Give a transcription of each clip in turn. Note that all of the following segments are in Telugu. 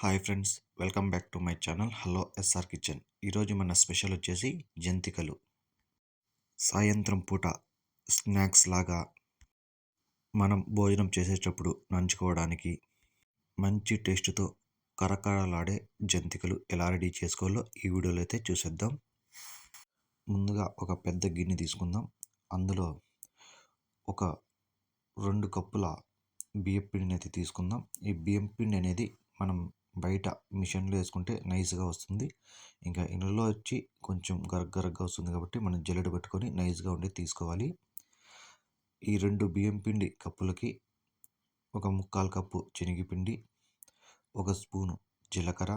Hi friends, welcome back to my channel hello SR kitchen. ఈరోజు మన స్పెషల్ వచ్చేసి జంతికలు. సాయంత్రం పూట స్నాక్స్ లాగా మనం భోజనం చేసేటప్పుడు నంచుకోవడానికి మంచి టేస్ట్తో కరకరలాడే జంతికలు ఎలా రెడీ చేసుకోవాలో ఈ వీడియోలో అయితే చూసేద్దాం. ముందుగా ఒక పెద్ద గిన్నె తీసుకుందాం. అందులో ఒక 2 కప్పుల బియ్యం పిండిని అయితే తీసుకుందాం. ఈ బియ్యం పిండి అనేది మనం బయట మిషన్లో వేసుకుంటే నైస్గా వస్తుంది. ఇంకా ఇందులో వచ్చి కొంచెం గరగరగా వస్తుంది కాబట్టి మనం జల్లెడ పెట్టుకొని నైస్గా ఉండేది తీసుకోవాలి. ఈ 2 బియ్యం పిండి కప్పులకి ఒక 3/4 కప్పు శనగపిండి, 1 స్పూను జీలకర్ర,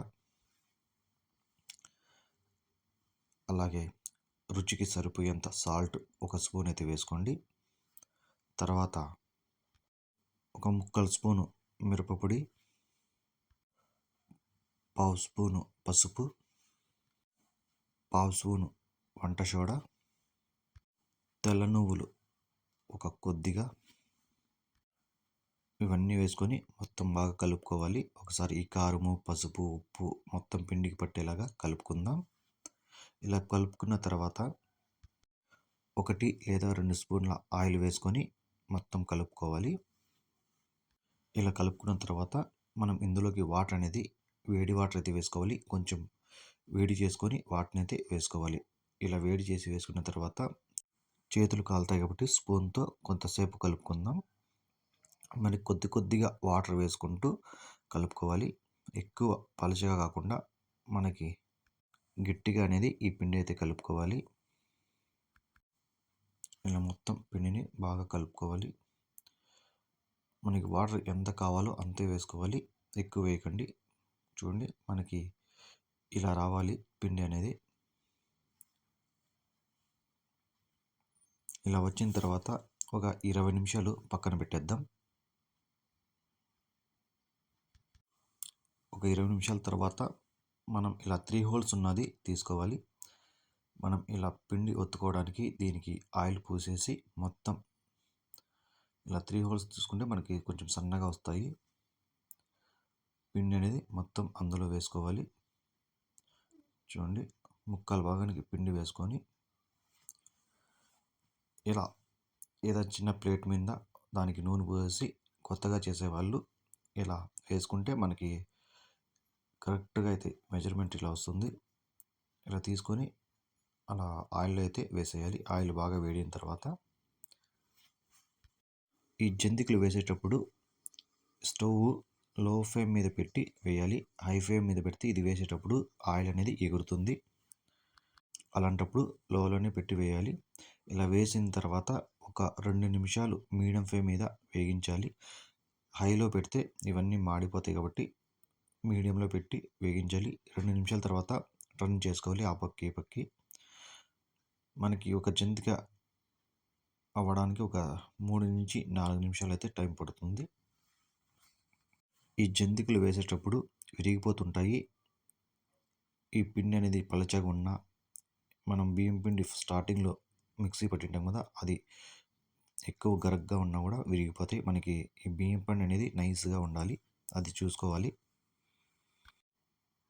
అలాగే రుచికి సరిపోయేంత సాల్ట్ 1 స్పూన్ అయితే వేసుకోండి. తర్వాత ఒక 3/4 స్పూను మిరపపొడి, 1/2 స్పూను పసుపు, 1/2 స్పూను వంట సోడా, తెల్ల నువ్వులు ఒక కొద్దిగా, ఇవన్నీ వేసుకొని మొత్తం బాగా కలుపుకోవాలి. ఒకసారి ఈ కారము, పసుపు, ఉప్పు మొత్తం పిండికి పట్టేలాగా కలుపుకుందాం. ఇలా కలుపుకున్న తర్వాత 1 లేదా 2 స్పూన్ల ఆయిల్ వేసుకొని మొత్తం కలుపుకోవాలి. ఇలా కలుపుకున్న తర్వాత మనం ఇందులోకి వాటర్ అనేది వేడి వాటర్ అయితే వేసుకోవాలి. కొంచెం వేడి చేసుకొని వాటిని అయితే వేసుకోవాలి. ఇలా వేడి చేసి వేసుకున్న తర్వాత చేతులు కాలుతాయి కాబట్టి స్పూన్తో కొంతసేపు కలుపుకుందాం. మరి కొద్దిగా వాటర్ వేసుకుంటూ కలుపుకోవాలి. ఎక్కువ పలుచగా కాకుండా మనకి గట్టిగా అనేది ఈ పిండి అయితే కలుపుకోవాలి. ఇలా మొత్తం పిండిని బాగా కలుపుకోవాలి. మనకి వాటర్ ఎంత కావాలో అంతే వేసుకోవాలి, ఎక్కువ వేయకండి. చూడండి, మనకి ఇలా రావాలి పిండి అనేది. ఇలా వచ్చిన తర్వాత ఒక 20 నిమిషాలు పక్కన పెట్టేద్దాం. ఒక 20 నిమిషాల తర్వాత మనం ఇలా 3 హోల్స్ ఉన్నది తీసుకోవాలి. మనం ఇలా పిండి ఒత్తుకోవడానికి దీనికి ఆయిల్ పూసేసి మొత్తం ఇలా 3 హోల్స్ తీసుకుంటే మనకి కొంచెం సన్నగా వస్తాయి. పిండి అనేది మొత్తం అందులో వేసుకోవాలి. చూడండి, 3/4 భాగానికి పిండి వేసుకొని ఇలా ఏదైనా చిన్న ప్లేట్ మీద దానికి నూనె పోసి కొత్తగా చేసేవాళ్ళు ఇలా వేసుకుంటే మనకి కరెక్ట్గా అయితే మెజర్మెంట్ ఇలా వస్తుంది. ఇలా తీసుకొని అలా ఆయిల్లో అయితే వేసేయాలి. ఆయిల్ బాగా వేడిన తర్వాత ఈ జంతికలు వేసేటప్పుడు స్టవ్ లో ఫ్లేమ్ మీద పెట్టి వేయాలి. హై ఫ్లేమ్ మీద పెడితే ఇది వేసేటప్పుడు ఆయిల్ అనేది ఎగురుతుంది. అలాంటప్పుడు లోలోనే పెట్టి వేయాలి. ఇలా వేసిన తర్వాత ఒక 2 నిమిషాలు మీడియం ఫ్లేమ్ మీద వేగించాలి. హైలో పెడితే ఇవన్నీ మాడిపోతాయి కాబట్టి మీడియంలో పెట్టి వేగించాలి. 2 నిమిషాల తర్వాత టర్న్ చేసుకోవాలి ఆ పక్కి ఈ పక్కి. మనకి ఒక జంతిక అవ్వడానికి ఒక 3 నుంచి 4 నిమిషాలు అయితే టైం పడుతుంది. ఈ జంతికలు వేసేటప్పుడు విరిగిపోతుంటాయి. ఈ పిండి అనేది పలచగా ఉన్నా, మనం బియ్యం పిండి స్టార్టింగ్లో మిక్సీ పట్టింటాం కదా, అది ఎక్కువ గరగ్గా ఉన్నా కూడా విరిగిపోతాయి. మనకి ఈ బియ్యం పిండి అనేది నైస్గా ఉండాలి, అది చూసుకోవాలి.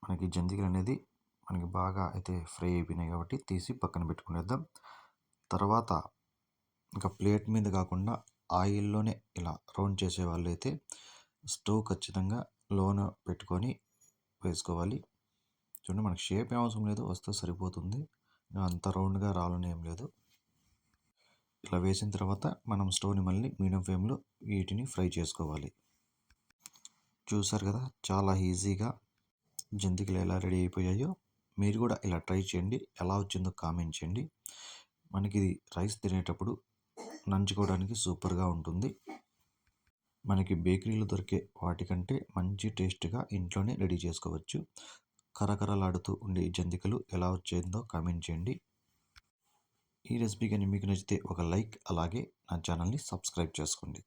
మనకి జంతికలు అనేది మనకి బాగా అయితే ఫ్రై అయిపోయినాయి కాబట్టి తీసి పక్కన పెట్టుకునేద్దాం. తర్వాత ఇంకా ప్లేట్ మీద కాకుండా ఆయిల్లోనే ఇలా రౌండ్ చేసే వాళ్ళు అయితే స్టవ్ ఖచ్చితంగా లోన పెట్టుకొని వేసుకోవాలి. చూడండి, మనకి షేప్ ఏం అవసరం లేదు, వస్తే సరిపోతుంది. అంత రౌండ్గా రావాలని ఏం లేదు. ఇలా వేసిన తర్వాత మనం స్టవ్ని మళ్ళీ మీడియం ఫ్లేమ్లో వీటిని ఫ్రై చేసుకోవాలి. చూసారు కదా, చాలా ఈజీగా జంతికలు ఎలా రెడీ అయిపోయాయో. మీరు కూడా ఇలా ట్రై చేయండి, ఎలా వచ్చిందో కామెంట్ చేయండి. మనకి ఇది రైస్ తినేటప్పుడు నంచుకోవడానికి సూపర్గా ఉంటుంది. మనకి బేకరీలో దొరికే వాటికంటే మంచి టేస్ట్గా ఇంట్లోనే రెడీ చేసుకోవచ్చు. కరకరలాడుతూ ఉండే జంతికలు ఎలా వచ్చేందో కామెంట్ చేయండి. ఈ రెసిపీ కానీ మీకు నచ్చితే ఒక లైక్, అలాగే నా ఛానల్ని సబ్స్క్రైబ్ చేసుకోండి.